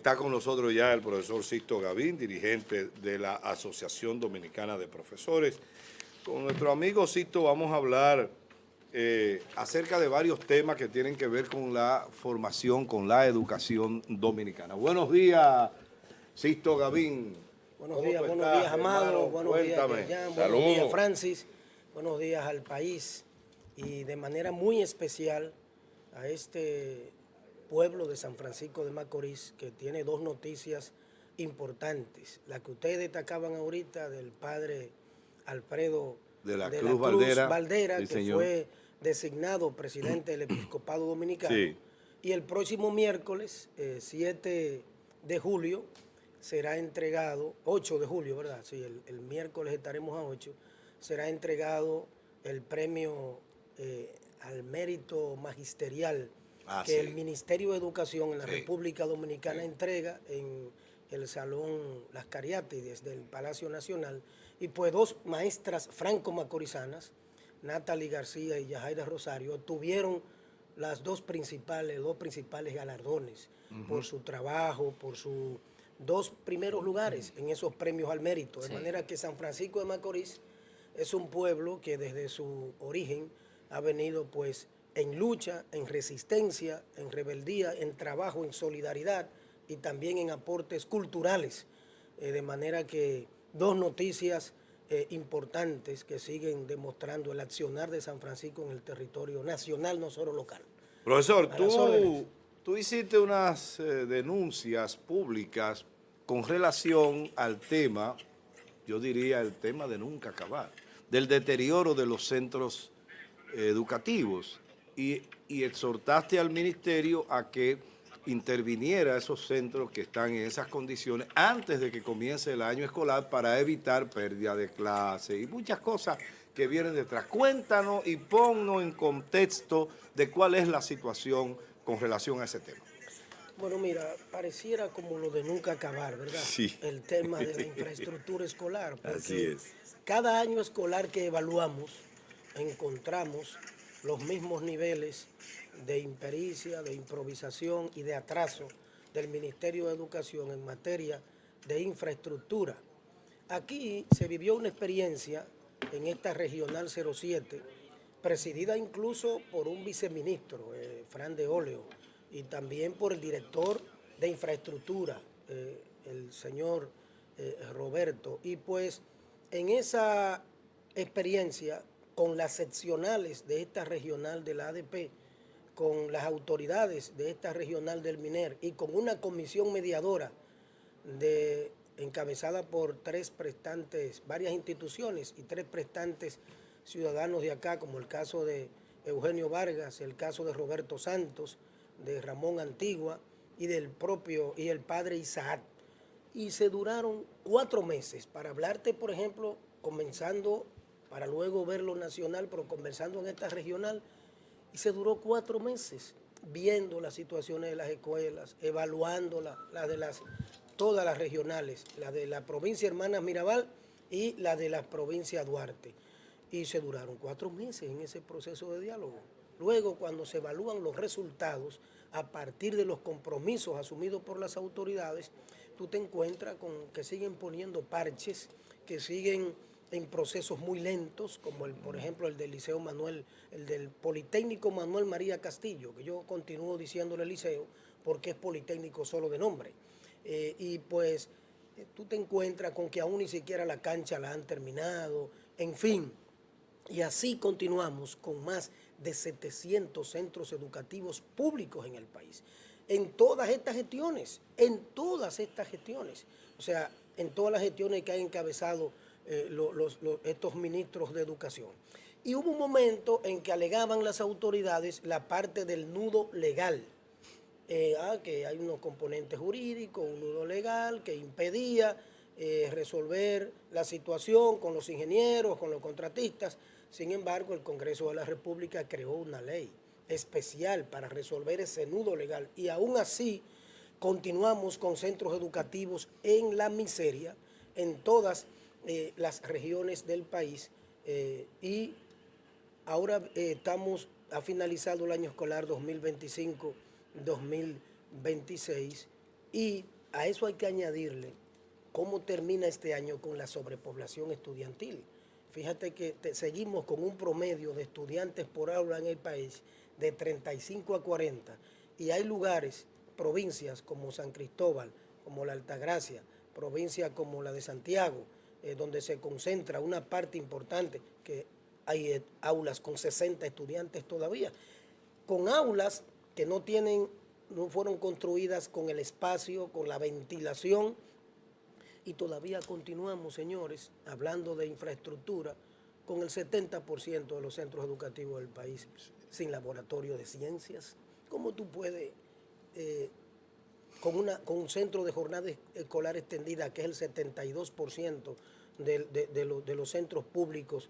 Está con nosotros ya el profesor Sixto Gavín, dirigente de la Asociación Dominicana de Profesores. Con nuestro amigo Sixto vamos a hablar acerca de varios temas que tienen que ver con la formación, con la educación dominicana. Buenos días, Sixto Gavín. Buenos días, Amado, buenos días, Yerjan, buenos días, Francis, buenos días al país y de manera muy especial a este pueblo de San Francisco de Macorís, que tiene dos noticias importantes. La que ustedes destacaban ahorita del padre Alfredo de la Cruz Valdera, sí, que señor. Fue designado presidente del Episcopado Dominicano. Sí. Y el próximo miércoles, 7 de julio, será entregado, 8 de julio, ¿verdad? Sí, el miércoles estaremos a 8, será entregado el premio al mérito magisterial que el Ministerio de Educación en la República Dominicana entrega en el Salón Las Cariátides del Palacio Nacional. Y pues dos maestras franco-macorizanas, Natalie García y Yajaira Rosario, obtuvieron los dos principales galardones por su trabajo, por sus dos primeros lugares en esos premios al mérito. De manera que San Francisco de Macorís es un pueblo que desde su origen ha venido pues en lucha, en resistencia, en rebeldía, en trabajo, en solidaridad y también en aportes culturales. De manera que dos noticias importantes que siguen demostrando el accionar de San Francisco en el territorio nacional, no solo local. Profesor, tú hiciste unas denuncias públicas con relación al tema, yo diría el tema de nunca acabar, del deterioro de los centros educativos y exhortaste al ministerio a que interviniera esos centros que están en esas condiciones antes de que comience el año escolar para evitar pérdida de clase y muchas cosas que vienen detrás. Cuéntanos y ponnos en contexto de cuál es la situación con relación a ese tema. Bueno, mira, pareciera como lo de nunca acabar, ¿verdad? Sí. El tema de la infraestructura escolar. Porque así es. cada año escolar que evaluamos, encontramos los mismos niveles de impericia, de improvisación y de atraso del Ministerio de Educación en materia de infraestructura. Aquí se vivió una experiencia en esta Regional 07, presidida incluso por un viceministro, Fran de Óleo, y también por el director de infraestructura, el señor Roberto. Y pues en esa experiencia, con las seccionales de esta regional de la ADP, con las autoridades de esta regional del MINER y con una comisión mediadora encabezada por varias instituciones y tres prestantes ciudadanos de acá, como el caso de Eugenio Vargas, el caso de Roberto Santos, de Ramón Antigua y el padre Isaac. Y se duraron 4 meses para hablarte, por ejemplo, comenzando, para luego ver lo nacional, pero conversando en esta regional, y se duró 4 meses viendo las situaciones de las escuelas, evaluando todas las regionales, la de la provincia Hermanas Mirabal y la de la provincia Duarte. Y se duraron 4 meses en ese proceso de diálogo. Luego, cuando se evalúan los resultados, a partir de los compromisos asumidos por las autoridades, tú te encuentras con que siguen poniendo parches, que siguen en procesos muy lentos, como por ejemplo el del Liceo Manuel, el del Politécnico Manuel María Castillo, que yo continúo diciéndole liceo porque es Politécnico solo de nombre. Y pues tú te encuentras con que aún ni siquiera la cancha la han terminado, en fin. Y así continuamos con más de 700 centros educativos públicos en el país. En todas estas gestiones, o sea, en todas las gestiones que han encabezado estos ministros de educación. Y hubo un momento en que alegaban las autoridades la parte del nudo legal, que hay unos componentes jurídicos, un nudo legal que impedía resolver la situación con los ingenieros, con los contratistas. Sin embargo, el Congreso de la República creó una ley especial para resolver ese nudo legal y aún así continuamos con centros educativos en la miseria en todas las regiones del país y ahora ha finalizado el año escolar 2025-2026 y a eso hay que añadirle cómo termina este año con la sobrepoblación estudiantil. Fíjate que seguimos con un promedio de estudiantes por aula en el país de 35 a 40 y hay lugares, provincias como San Cristóbal, como la Altagracia, provincia como la de Santiago, donde se concentra una parte importante, que hay aulas con 60 estudiantes todavía, con aulas que no fueron construidas con el espacio, con la ventilación, y todavía continuamos, señores, hablando de infraestructura, con el 70% de los centros educativos del país sin laboratorio de ciencias. ¿Cómo tú puedes, con un centro de jornada escolar extendida, que es el 72% de los centros públicos,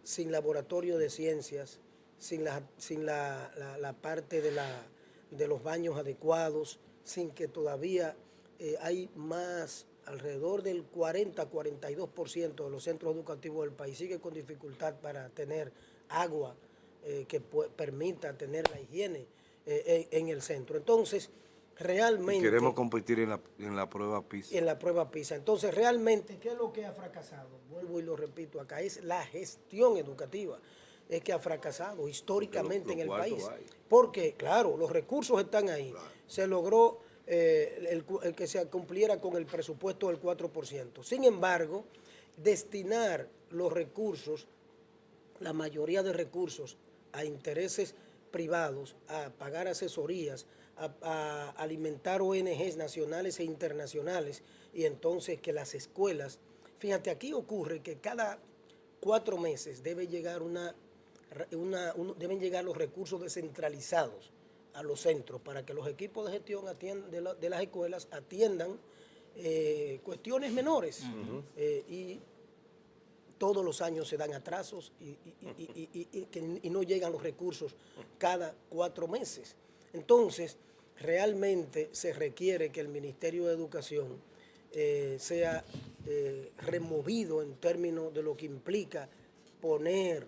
sin laboratorio de ciencias, sin la parte de los baños adecuados, sin que todavía hay más, alrededor del 40-42% de los centros educativos del país sigue con dificultad para tener agua que permita tener la higiene en el centro? Entonces, realmente... Y queremos competir en la prueba PISA. En la prueba PISA. Entonces, realmente, ¿qué es lo que ha fracasado? Vuelvo y lo repito acá, es la gestión educativa. Es que ha fracasado históricamente en el país. Porque, claro, los recursos están ahí. Claro. Se logró el que se cumpliera con el presupuesto del 4%. Sin embargo, destinar los recursos, la mayoría de recursos, a intereses privados, a pagar asesorías, a alimentar ONGs nacionales e internacionales, y entonces que las escuelas, fíjate, aquí ocurre que cada 4 meses deben llegar los recursos descentralizados a los centros para que los equipos de gestión de las escuelas atiendan cuestiones menores. Y todos los años se dan atrasos y no llegan los recursos cada 4 meses. Entonces, realmente se requiere que el Ministerio de Educación sea removido en términos de lo que implica poner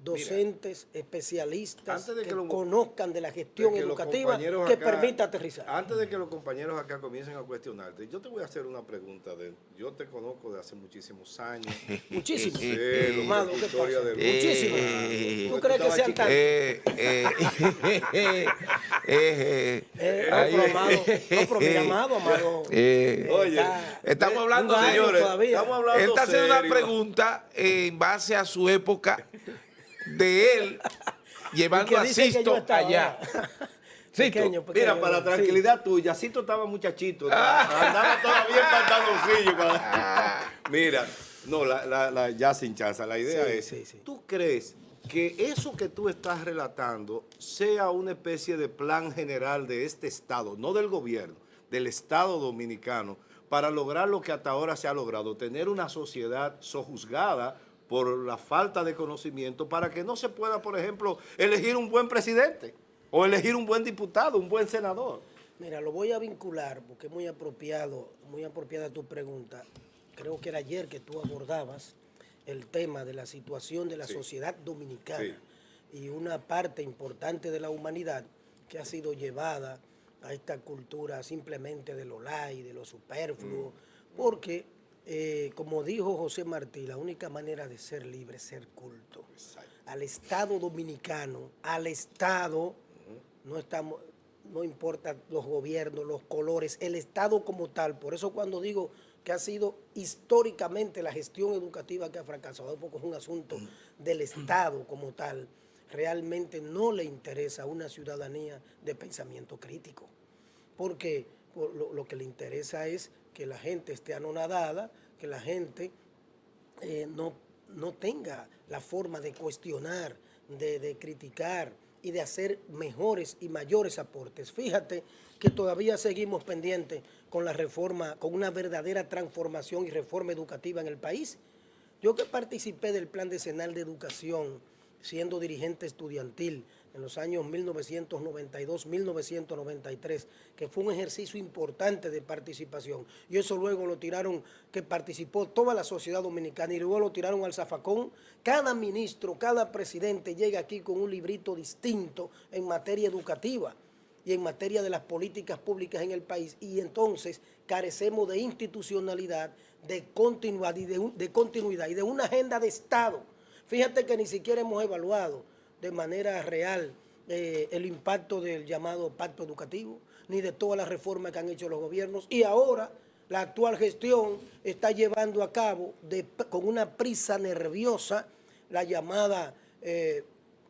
docentes, especialistas que conozcan de la gestión educativa que permita aterrizar. Antes de que los compañeros acá comiencen a cuestionarte, yo te voy a hacer una pregunta. Yo te conozco de hace muchísimos años. Muchísimos. Muchísimos. ¿Tú crees que sean tantos? Amado. Oye, estamos hablando, señores, está haciendo una pregunta en base a su época de él llevando a Sisto allá. Pequeño, mira, para la tranquilidad tuya, Sisto estaba muchachito, andaba todavía en pantaloncillo. Mira, no, ya sin chance, la idea es, ¿tú crees que eso que tú estás relatando sea una especie de plan general de este Estado, no del gobierno, del Estado dominicano, para lograr lo que hasta ahora se ha logrado, tener una sociedad sojuzgada por la falta de conocimiento, para que no se pueda, por ejemplo, elegir un buen presidente o elegir un buen diputado, un buen senador? Mira, lo voy a vincular porque es muy apropiada tu pregunta. Creo que era ayer que tú abordabas el tema de la situación de la sociedad dominicana y una parte importante de la humanidad que ha sido llevada a esta cultura simplemente de lo light, de lo superfluo, porque como dijo José Martí, la única manera de ser libre es ser culto. Exacto. Al Estado dominicano, al Estado, no importa los gobiernos, los colores, el Estado como tal. Por eso cuando digo que ha sido históricamente la gestión educativa que ha fracasado, porque es un asunto del Estado como tal, realmente no le interesa a una ciudadanía de pensamiento crítico. Porque lo que le interesa es que la gente esté anonadada, que la gente no tenga la forma de cuestionar, de criticar y de hacer mejores y mayores aportes. Fíjate que todavía seguimos pendientes con la reforma, con una verdadera transformación y reforma educativa en el país. Yo que participé del Plan Decenal de Educación, siendo dirigente estudiantil en los años 1992-1993, que fue un ejercicio importante de participación. Y eso luego lo tiraron, que participó toda la sociedad dominicana, y luego lo tiraron al zafacón. Cada ministro, cada presidente llega aquí con un librito distinto en materia educativa. y en materia de las políticas públicas en el país, y entonces carecemos de institucionalidad, de continuidad y de una agenda de Estado. Fíjate que ni siquiera hemos evaluado de manera real el impacto del llamado pacto educativo, ni de todas las reformas que han hecho los gobiernos, y ahora la actual gestión está llevando a cabo con una prisa nerviosa la llamada,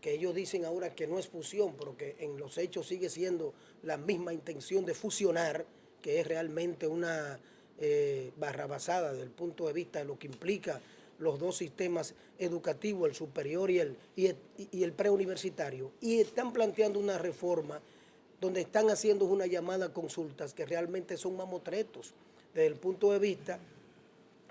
que ellos dicen ahora que no es fusión, pero que en los hechos sigue siendo la misma intención de fusionar, que es realmente una barrabasada desde el punto de vista de lo que implica los dos sistemas educativos, el superior y el preuniversitario, y están planteando una reforma donde están haciendo una llamada a consultas que realmente son mamotretos desde el punto de vista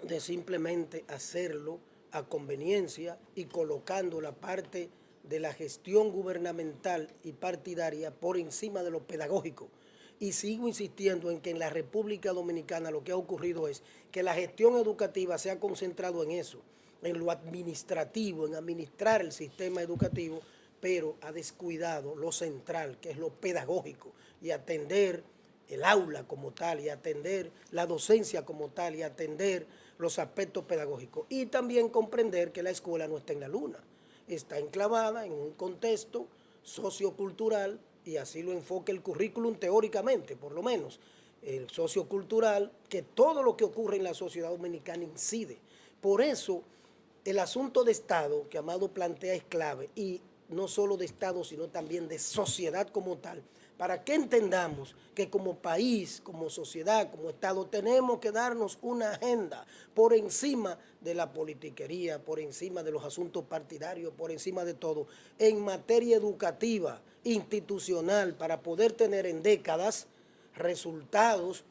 de simplemente hacerlo a conveniencia y colocando la parte de la gestión gubernamental y partidaria por encima de lo pedagógico. Y sigo insistiendo en que en la República Dominicana lo que ha ocurrido es que la gestión educativa se ha concentrado en eso, en lo administrativo, en administrar el sistema educativo, pero ha descuidado lo central, que es lo pedagógico, y atender el aula como tal, y atender la docencia como tal, y atender los aspectos pedagógicos. Y también comprender que la escuela no está en la luna, está enclavada en un contexto sociocultural, y así lo enfoca el currículum teóricamente, por lo menos, el sociocultural, que todo lo que ocurre en la sociedad dominicana incide. Por eso, el asunto de Estado que Amado plantea es clave, y no solo de Estado, sino también de sociedad como tal, para que entendamos que como país, como sociedad, como Estado, tenemos que darnos una agenda por encima de la politiquería, por encima de los asuntos partidarios, por encima de todo, en materia educativa, institucional, para poder tener en décadas resultados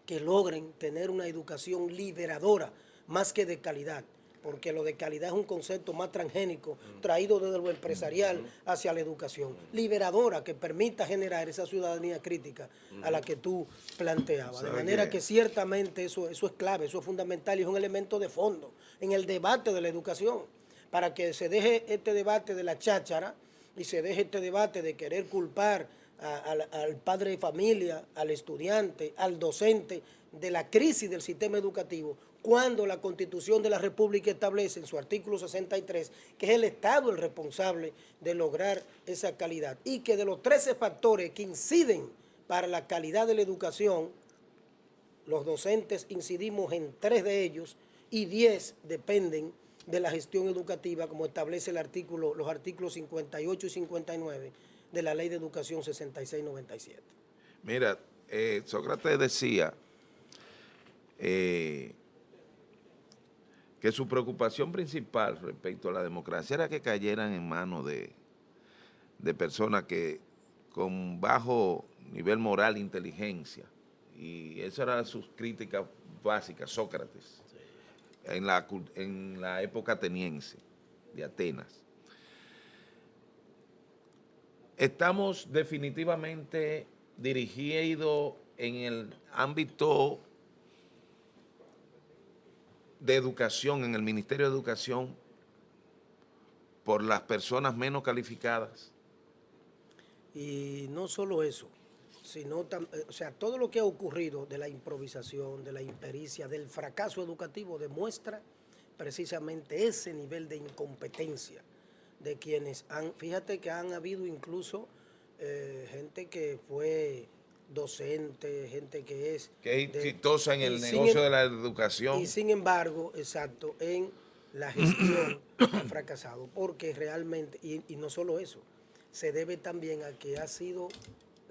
que logren tener una educación liberadora, más que de calidad, porque lo de calidad es un concepto más transgénico, traído desde lo empresarial hacia la educación, liberadora, que permita generar esa ciudadanía crítica a la que tú planteabas. De manera que ciertamente eso es clave, eso es fundamental y es un elemento de fondo en el debate de la educación, para que se deje este debate de la cháchara y se deje este debate de querer culpar al padre de familia, al estudiante, al docente, de la crisis del sistema educativo, cuando la Constitución de la República establece en su artículo 63 que es el Estado el responsable de lograr esa calidad, y que de los 13 factores que inciden para la calidad de la educación, los docentes incidimos en 3 de ellos y 10 dependen de la gestión educativa, como establece los artículos 58 y 59 de la Ley de Educación 6697. Mira, Sócrates decía que su preocupación principal respecto a la democracia era que cayeran en manos de personas que con bajo nivel moral e inteligencia, y esa era sus críticas básicas, Sócrates, en la época ateniense de Atenas. Estamos definitivamente dirigidos en el ámbito de educación, en el Ministerio de Educación, por las personas menos calificadas. Y no solo eso, sino o sea, todo lo que ha ocurrido de la improvisación, de la impericia, del fracaso educativo, demuestra precisamente ese nivel de incompetencia de quienes fíjate que han habido incluso gente que fue docente, gente que es exitosa en el negocio de la educación. Y sin embargo, exacto, en la gestión han fracasado, porque realmente, y no solo eso, se debe también a que ha sido,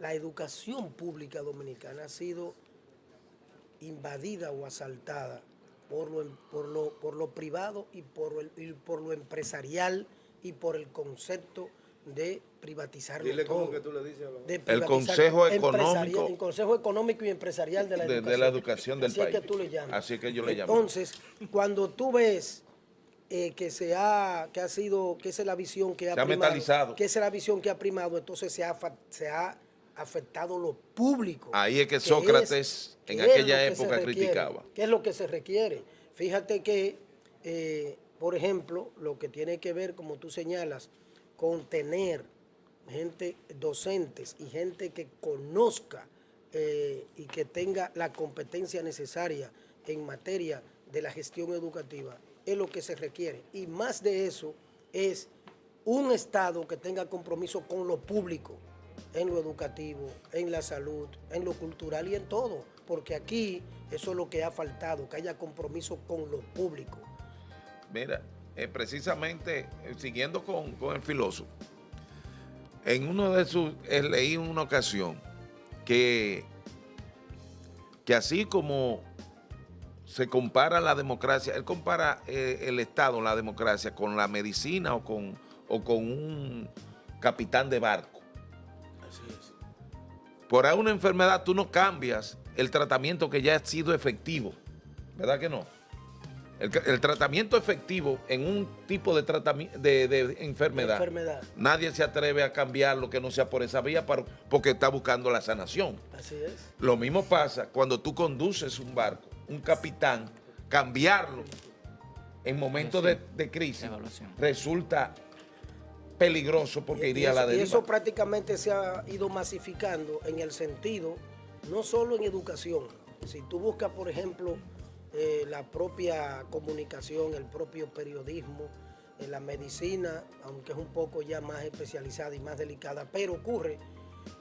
la educación pública dominicana ha sido invadida o asaltada por lo privado y por lo empresarial y por el concepto de privatizarlo. Dile todo. Cómo que tú le dices el Consejo Económico. El Consejo Económico y Empresarial de la Educación. Del Así país. Es que tú le llamas. Así es que yo le llamo. Entonces, cuando tú ves que esa es la visión que ha primado, metalizado. Que esa es la visión que ha primado, entonces se ha afectado lo público. Ahí es que Sócrates en aquella época criticaba. ¿Qué es lo que se requiere? Fíjate que, por ejemplo, lo que tiene que ver, como tú señalas, con tener gente docentes y gente que conozca y que tenga la competencia necesaria en materia de la gestión educativa, es lo que se requiere. Y más de eso es un Estado que tenga compromiso con lo público, en lo educativo, en la salud, en lo cultural y en todo, porque aquí eso es lo que ha faltado, que haya compromiso con lo público. Mira, precisamente siguiendo con el filósofo, en uno de sus, leí en una ocasión que así como se compara la democracia, él compara el Estado, la democracia, con la medicina o con un capitán de barco. Así es. Por una enfermedad tú no cambias el tratamiento que ya ha sido efectivo, ¿verdad que no? El tratamiento efectivo en un tipo de tratamiento de enfermedad, nadie se atreve a cambiar lo que no sea por esa vía porque está buscando la sanación. Así es. Lo mismo pasa cuando tú conduces un barco, un capitán, cambiarlo en momentos de crisis resulta peligroso porque iría a la deriva. Y eso prácticamente se ha ido masificando en el sentido, no solo en educación. Si tú buscas, por ejemplo, la propia comunicación, el propio periodismo, la medicina, aunque es un poco ya más especializada y más delicada, pero ocurre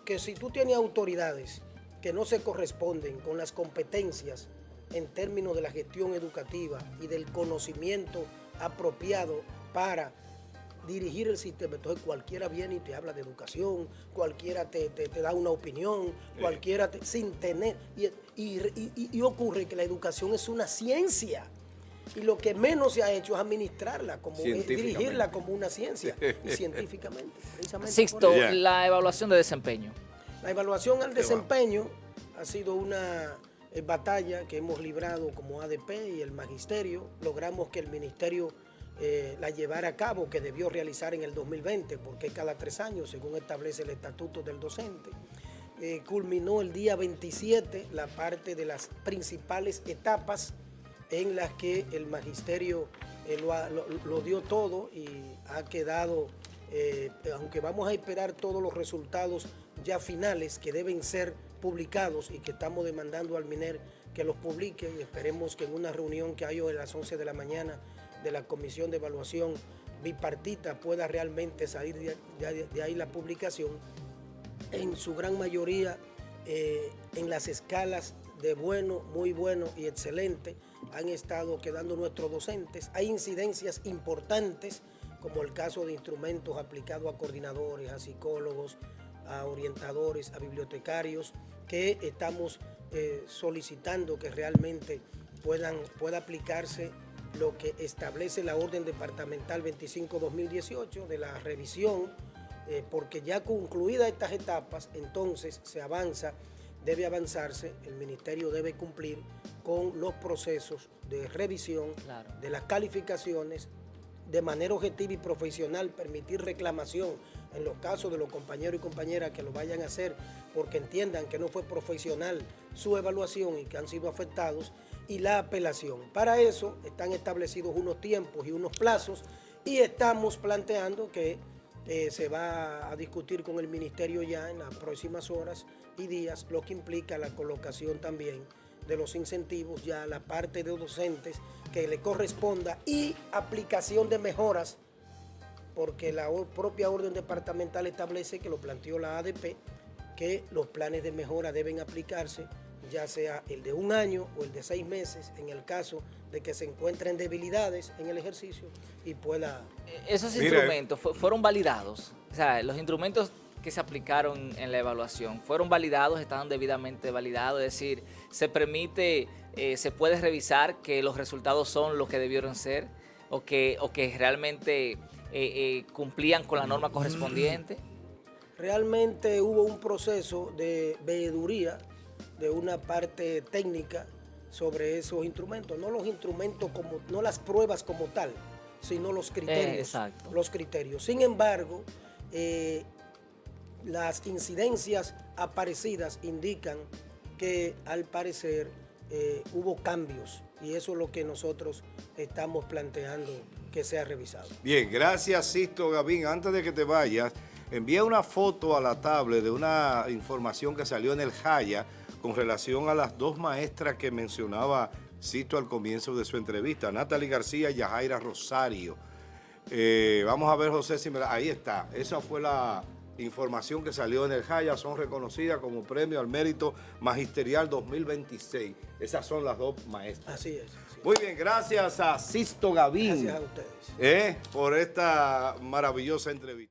que si tú tienes autoridades que no se corresponden con las competencias en términos de la gestión educativa y del conocimiento apropiado para dirigir el sistema, entonces cualquiera viene y te habla de educación, cualquiera te da una opinión, cualquiera sin tener, y ocurre que la educación es una ciencia, y lo que menos se ha hecho es administrarla, dirigirla como una ciencia, y científicamente. Sixto, la evaluación de desempeño. La evaluación al desempeño ha sido una batalla que hemos librado como ADP y el magisterio. Logramos que el ministerio la llevara a cabo, que debió realizar en el 2020, porque cada 3 años, según establece el estatuto del docente. Culminó el día 27 la parte de las principales etapas en las que el magisterio lo dio todo y ha quedado, aunque vamos a esperar todos los resultados ya finales que deben ser publicados y que estamos demandando al MINER que los publique, y esperemos que en una reunión que hay hoy a las 11 de la mañana de la Comisión de Evaluación Bipartita pueda realmente salir de ahí la publicación. En su gran mayoría, en las escalas de bueno, muy bueno y excelente, han estado quedando nuestros docentes. Hay incidencias importantes, como el caso de instrumentos aplicados a coordinadores, a psicólogos, a orientadores, a bibliotecarios, que estamos solicitando que realmente pueda aplicarse lo que establece la Orden Departamental 25-2018 de la revisión, porque ya concluidas estas etapas, entonces debe avanzarse, el ministerio debe cumplir con los procesos de revisión, claro, de las calificaciones, de manera objetiva y profesional, permitir reclamación en los casos de los compañeros y compañeras que lo vayan a hacer porque entiendan que no fue profesional su evaluación y que han sido afectados, y la apelación. Para eso están establecidos unos tiempos y unos plazos, y estamos planteando que se va a discutir con el ministerio ya en las próximas horas y días, lo que implica la colocación también de los incentivos, ya la parte de docentes que le corresponda, y aplicación de mejoras, porque la propia orden departamental establece, que lo planteó la ADP, que los planes de mejora deben aplicarse, ya sea el de 1 año o el de 6 meses, en el caso de que se encuentren debilidades en el ejercicio y pueda... Esos instrumentos fueron validados, o sea, los instrumentos que se aplicaron en la evaluación fueron validados, estaban debidamente validados, es decir, se permite, se puede revisar que los resultados son los que debieron ser o que realmente cumplían con la norma correspondiente. Realmente hubo un proceso de veeduría de una parte técnica sobre esos instrumentos, no los instrumentos no las pruebas como tal, sino los criterios. Exacto. Los criterios. Sin embargo, las incidencias aparecidas indican que al parecer hubo cambios, y eso es lo que nosotros estamos planteando que sea revisado. Bien, gracias Sixto Gavín. Antes de que te vayas, envía una foto a la tablet de una información que salió en el Jaya con relación a las dos maestras que mencionaba Sisto al comienzo de su entrevista, Natalie García y Yajaira Rosario. Vamos a ver, José, si ahí está. Esa fue la información que salió en el Jaya. Son reconocidas como Premio al Mérito Magisterial 2026. Esas son las dos maestras. Así es. Muy bien, gracias a Sisto Gavín. Gracias a ustedes. Por esta maravillosa entrevista.